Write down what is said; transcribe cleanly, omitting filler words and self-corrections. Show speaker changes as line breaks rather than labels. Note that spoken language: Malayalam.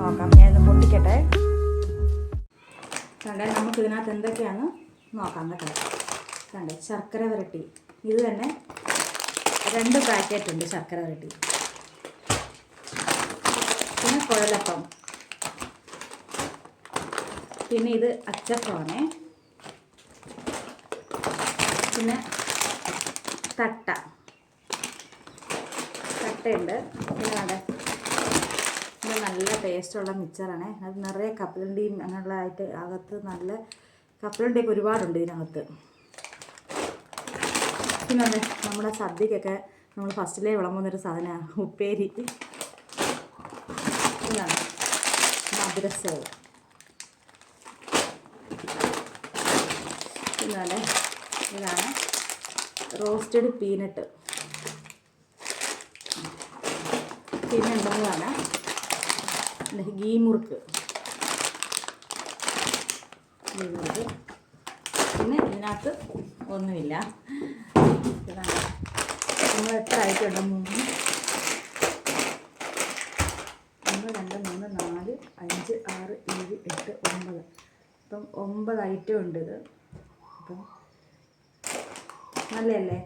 നോക്കാം. ഞാനൊന്ന് പൊട്ടിക്കട്ടെ. കണ്ടേ, നമുക്കിതിനകത്ത് എന്തൊക്കെയാണ് നോക്കാം കേട്ടോ. കണ്ടേ, ശർക്കര വരട്ടി. ഇത് തന്നെ 2 പാക്കറ്റ് ഉണ്ട് ശർക്കര വരട്ടി. പിന്നെ കുഴലപ്പം, പിന്നെ ഇത് അച്ചപ്പമാണ്, പിന്നെ തട്ടയുണ്ട്. പിന്നെ വേണ്ട, ഇത് നല്ല ടേസ്റ്റുള്ള മിക്സറാണ്. അത് നിറയെ കപ്പലണ്ടിയും അങ്ങനെയുള്ളതായിട്ട് അകത്ത് നല്ല കപ്പലണ്ടിയൊക്കെ ഒരുപാടുണ്ട് ഇതിനകത്ത്. പിന്നെ നമ്മുടെ സദ്യക്കൊക്കെ നമ്മൾ ഫസ്റ്റിലേ വിളമ്പുന്നൊരു സാധനമാണ് ഉപ്പേരി. ഇതാണ് മധുരസേവ്. പിന്നെ ഇതാണ് റോസ്റ്റഡ് പീനട്ട്. പിന്നെ എന്താണ് ഗീ മുറുക്ക്. പിന്നെ ഇതിനകത്ത് ഒന്നുമില്ല. ഇതാണ് നമ്മൾ എത്ര ആയിട്ടുണ്ട്? 1 2 3 4 5 6 7 8 9. അപ്പം 9 ഐറ്റം ഉണ്ട് ഇത്. അപ്പം നല്ലതല്ലേ?